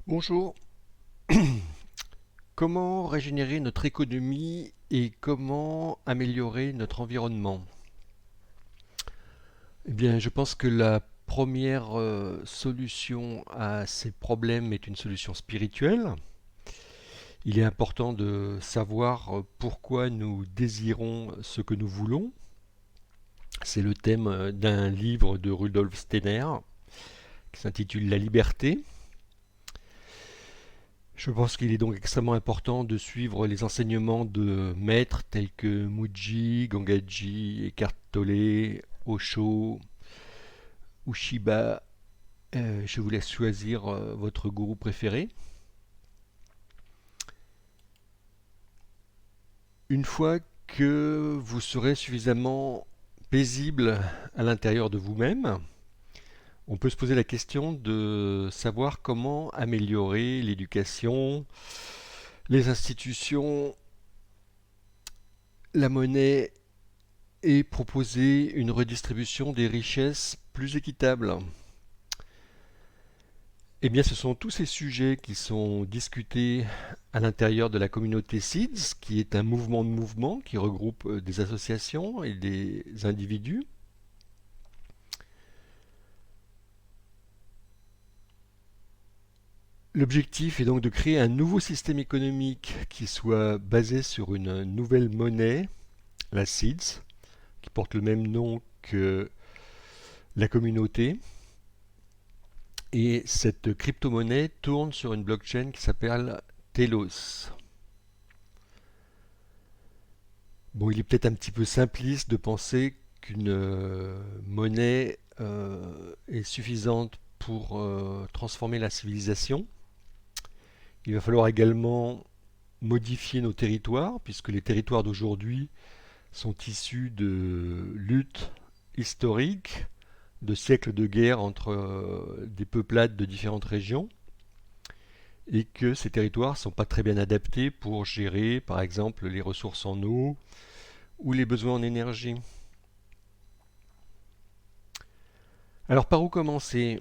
Bonjour. Comment régénérer notre économie et comment améliorer notre environnement? Eh bien, je pense que la première solution à ces problèmes est une solution spirituelle. Il est important de savoir pourquoi nous désirons ce que nous voulons. C'est le thème d'un livre de Rudolf Steiner qui s'intitule La liberté. Je pense qu'il est donc extrêmement important de suivre les enseignements de maîtres tels que Muji, Gangaji, Eckhart Tolle, Osho, Ushiba. Je vous laisse choisir votre gourou préféré. Une fois que vous serez suffisamment paisible à l'intérieur de vous-même, on peut se poser la question de savoir comment améliorer l'éducation, les institutions, la monnaie et proposer une redistribution des richesses plus équitable. Eh bien, ce sont tous ces sujets qui sont discutés à l'intérieur de la communauté SEEDS, qui est un mouvement de mouvements qui regroupe des associations et des individus. L'objectif est donc de créer un nouveau système économique qui soit basé sur une nouvelle monnaie, la SEEDS, qui porte le même nom que la communauté. Et cette crypto-monnaie tourne sur une blockchain qui s'appelle Telos. Bon, il est peut-être un petit peu simpliste de penser qu'une monnaie est suffisante pour transformer la civilisation. Il va falloir également modifier nos territoires, puisque les territoires d'aujourd'hui sont issus de luttes historiques, de siècles de guerre entre des peuplades de différentes régions, et que ces territoires ne sont pas très bien adaptés pour gérer, par exemple, les ressources en eau ou les besoins en énergie. Alors par où commencer?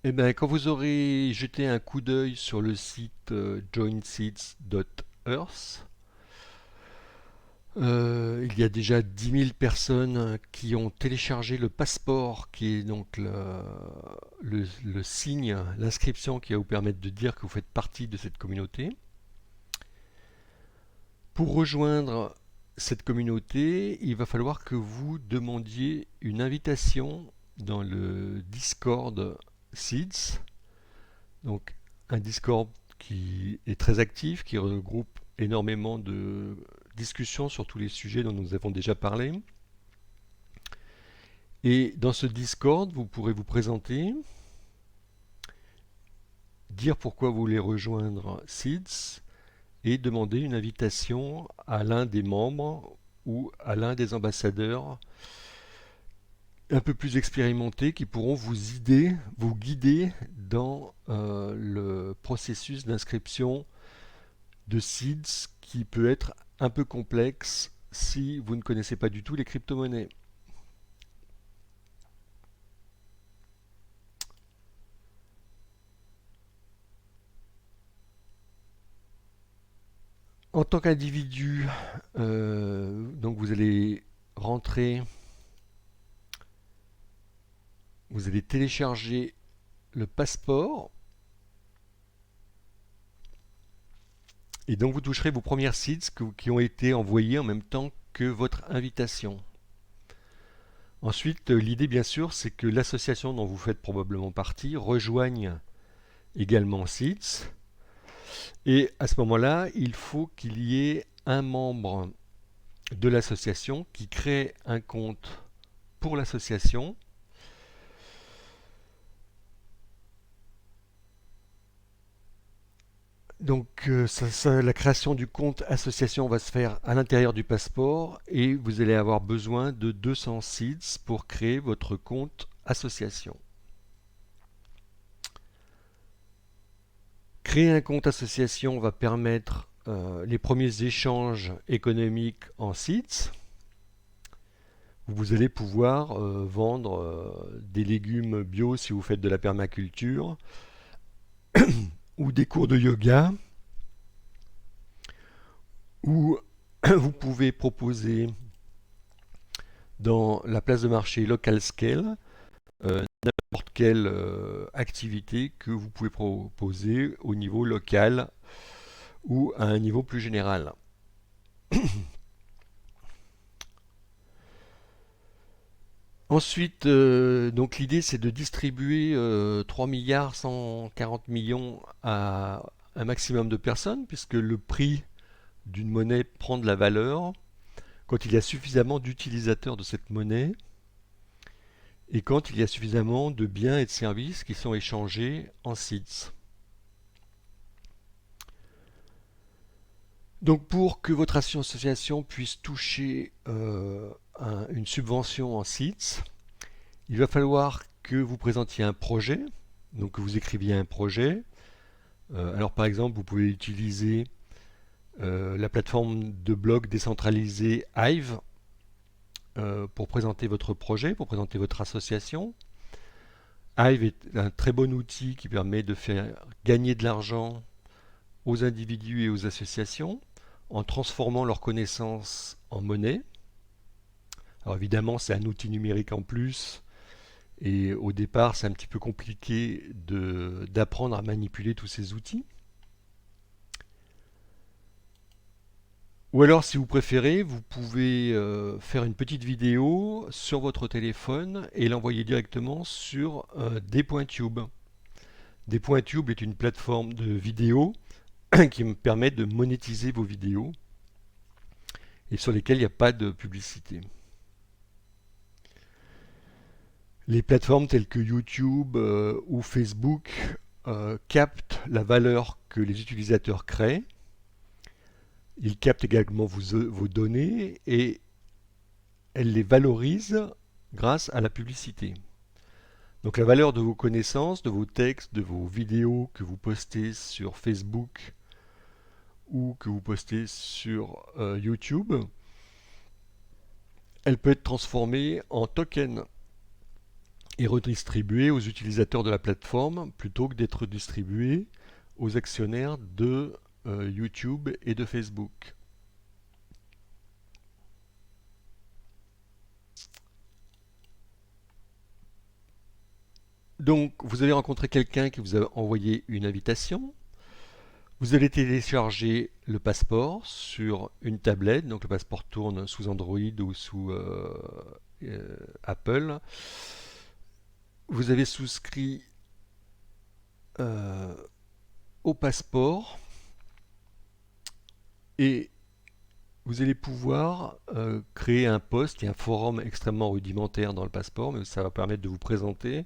Eh bien, quand vous aurez jeté un coup d'œil sur le site joinseeds.earth, il y a déjà 10 000 personnes qui ont téléchargé le passeport, qui est donc le signe, l'inscription qui va vous permettre de dire que vous faites partie de cette communauté. Pour rejoindre cette communauté, il va falloir que vous demandiez une invitation dans le Discord Seeds. Donc un Discord qui est très actif, qui regroupe énormément de discussions sur tous les sujets dont nous avons déjà parlé. Et dans ce Discord, vous pourrez vous présenter, dire pourquoi vous voulez rejoindre Seeds et demander une invitation à l'un des membres ou à l'un des ambassadeurs un peu plus expérimentés qui pourront vous guider dans le processus d'inscription de seeds qui peut être un peu complexe si vous ne connaissez pas du tout les crypto-monnaies. En tant qu'individu, donc vous allez rentrer, vous allez télécharger le passeport et donc vous toucherez vos premières seeds qui ont été envoyées en même temps que votre invitation. Ensuite, l'idée bien sûr, c'est que l'association dont vous faites probablement partie rejoigne également Seeds. Et à ce moment-là, il faut qu'il y ait un membre de l'association qui crée un compte pour l'association. Donc la création du compte association va se faire à l'intérieur du passeport et vous allez avoir besoin de 200 seeds pour créer votre compte association. Créer un compte association va permettre les premiers échanges économiques en seeds. Vous allez pouvoir vendre des légumes bio si vous faites de la permaculture, ou des cours de yoga, ou vous pouvez proposer dans la place de marché Local Scale n'importe quelle activité que vous pouvez proposer au niveau local ou à un niveau plus général. Ensuite, donc l'idée c'est de distribuer 3 milliards 140 millions à un maximum de personnes, puisque le prix d'une monnaie prend de la valeur quand il y a suffisamment d'utilisateurs de cette monnaie et quand il y a suffisamment de biens et de services qui sont échangés en seeds. Donc pour que votre association puisse toucher une subvention en seeds, il va falloir que vous présentiez un projet, donc que vous écriviez un projet. Alors par exemple, vous pouvez utiliser la plateforme de blog décentralisée Hive pour présenter votre projet, pour présenter votre association. Hive est un très bon outil qui permet de faire gagner de l'argent aux individus et aux associations en transformant leurs connaissances en monnaie. Alors évidemment, c'est un outil numérique en plus et au départ, c'est un petit peu compliqué d'apprendre à manipuler tous ces outils. Ou alors, si vous préférez, vous pouvez faire une petite vidéo sur votre téléphone et l'envoyer directement sur Despointube. Despointube est une plateforme de vidéo qui me permet de monétiser vos vidéos et sur lesquelles il n'y a pas de publicité. Les plateformes telles que YouTube ou Facebook captent la valeur que les utilisateurs créent. Ils captent également vos données et elles les valorisent grâce à la publicité. Donc la valeur de vos connaissances, de vos textes, de vos vidéos que vous postez sur Facebook ou que vous postez sur YouTube, elle peut être transformée en token et redistribuée aux utilisateurs de la plateforme plutôt que d'être distribuée aux actionnaires de YouTube et de Facebook. Donc, vous allez rencontrer quelqu'un qui vous a envoyé une invitation. Vous allez télécharger le passeport sur une tablette. Donc, le passeport tourne sous Android ou sous Apple. Vous avez souscrit au passeport et vous allez pouvoir créer un post. Il y a un forum extrêmement rudimentaire dans le passeport, mais ça va permettre de vous présenter.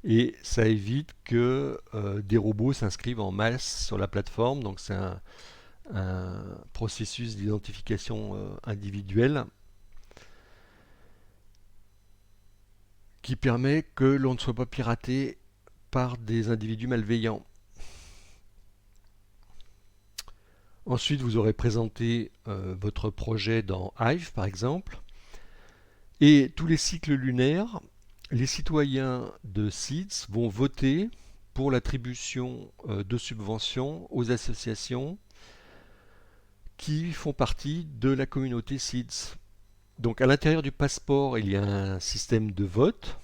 Et ça évite que des robots s'inscrivent en masse sur la plateforme. Donc c'est un processus d'identification individuelle qui permet que l'on ne soit pas piraté par des individus malveillants. Ensuite, vous aurez présenté votre projet dans Hive, par exemple. Et tous les cycles lunaires, les citoyens de Seeds vont voter pour l'attribution de subventions aux associations qui font partie de la communauté Seeds. Donc à l'intérieur du passeport, il y a un système de vote.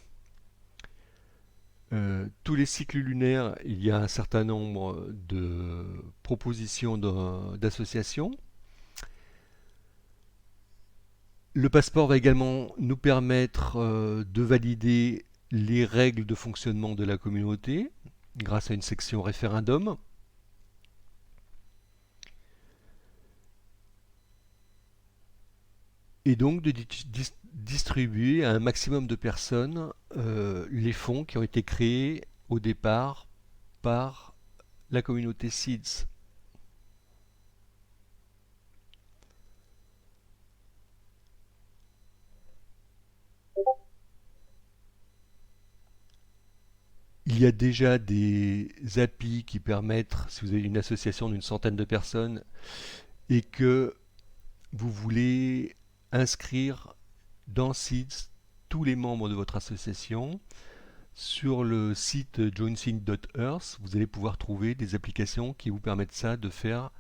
Tous les cycles lunaires, il y a un certain nombre de propositions d'associations. Le passeport va également nous permettre de valider les règles de fonctionnement de la communauté grâce à une section référendum. Et donc de distribuer à un maximum de personnes les fonds qui ont été créés au départ par la communauté Seeds. Il y a déjà des API qui permettent, si vous avez une association d'une centaine de personnes et que vous voulez inscrire dans Seeds tous les membres de votre association, Sur le site joinseed.earth, vous allez pouvoir trouver des applications qui vous permettent ça de faire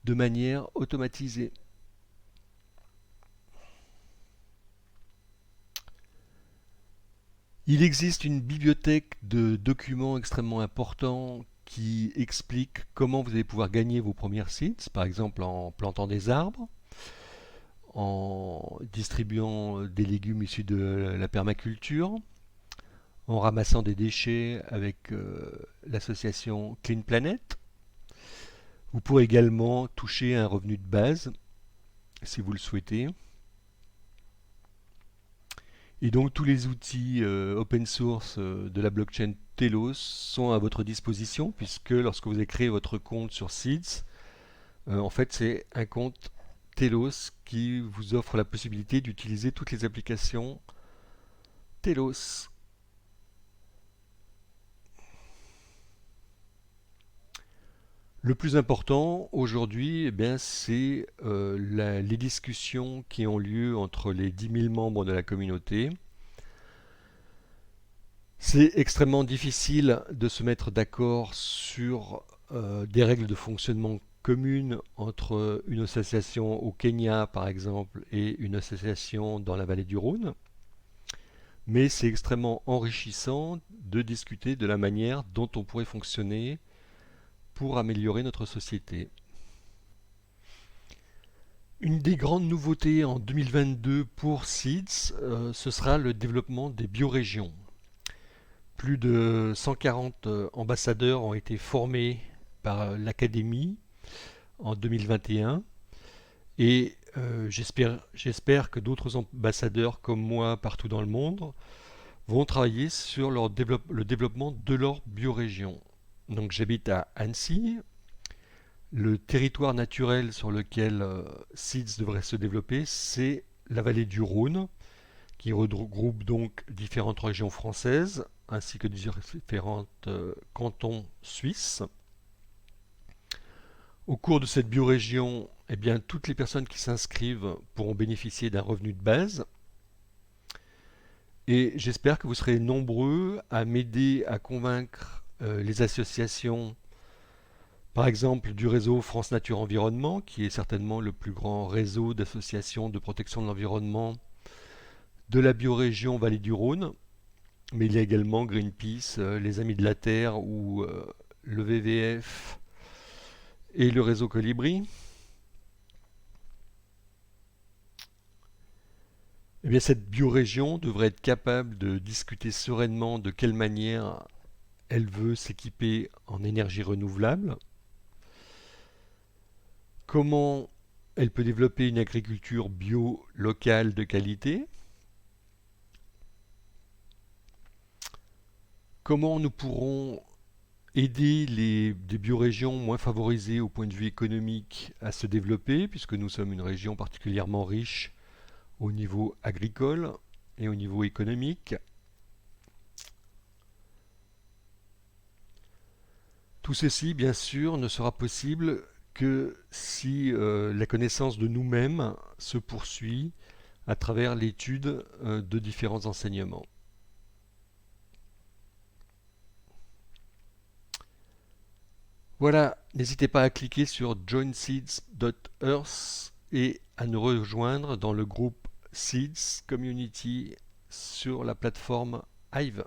de manière automatisée. Il existe une bibliothèque de documents extrêmement importants qui explique comment vous allez pouvoir gagner vos premières seeds, par exemple en plantant des arbres, en distribuant des légumes issus de la permaculture, en ramassant des déchets avec l'association Clean Planet. Vous pourrez également toucher un revenu de base si vous le souhaitez. Et donc tous les outils open source de la blockchain Telos sont à votre disposition puisque lorsque vous avez créé votre compte sur Seeds, en fait c'est un compte Telos qui vous offre la possibilité d'utiliser toutes les applications Telos. Le plus important aujourd'hui, c'est les discussions qui ont lieu entre les 10 000 membres de la communauté. C'est extrêmement difficile de se mettre d'accord sur des règles de fonctionnement communes entre une association au Kenya, par exemple, et une association dans la vallée du Rhône. Mais c'est extrêmement enrichissant de discuter de la manière dont on pourrait fonctionner pour améliorer notre société. Une des grandes nouveautés en 2022 pour Seeds, ce sera le développement des biorégions. Plus de 140 ambassadeurs ont été formés par l'Académie en 2021 et j'espère que d'autres ambassadeurs comme moi partout dans le monde vont travailler sur le développement de leur biorégion. Donc j'habite à Annecy. Le territoire naturel sur lequel Seeds devrait se développer, c'est la vallée du Rhône, qui regroupe donc différentes régions françaises, ainsi que différents cantons suisses. Au cours de cette biorégion, toutes les personnes qui s'inscrivent pourront bénéficier d'un revenu de base. Et j'espère que vous serez nombreux à m'aider à convaincre les associations, par exemple du réseau France Nature Environnement, qui est certainement le plus grand réseau d'associations de protection de l'environnement de la biorégion Vallée du Rhône. Mais il y a également Greenpeace, les Amis de la Terre ou le WWF et le réseau Colibri. Cette biorégion devrait être capable de discuter sereinement de quelle manière elle veut s'équiper en énergie renouvelable, comment elle peut développer une agriculture bio locale de qualité, comment nous pourrons aider des biorégions moins favorisées au point de vue économique à se développer, puisque nous sommes une région particulièrement riche au niveau agricole et au niveau économique. Tout ceci, bien sûr, ne sera possible que si la connaissance de nous-mêmes se poursuit à travers l'étude de différents enseignements. Voilà, n'hésitez pas à cliquer sur joinseeds.earth et à nous rejoindre dans le groupe Seeds Community sur la plateforme Hive.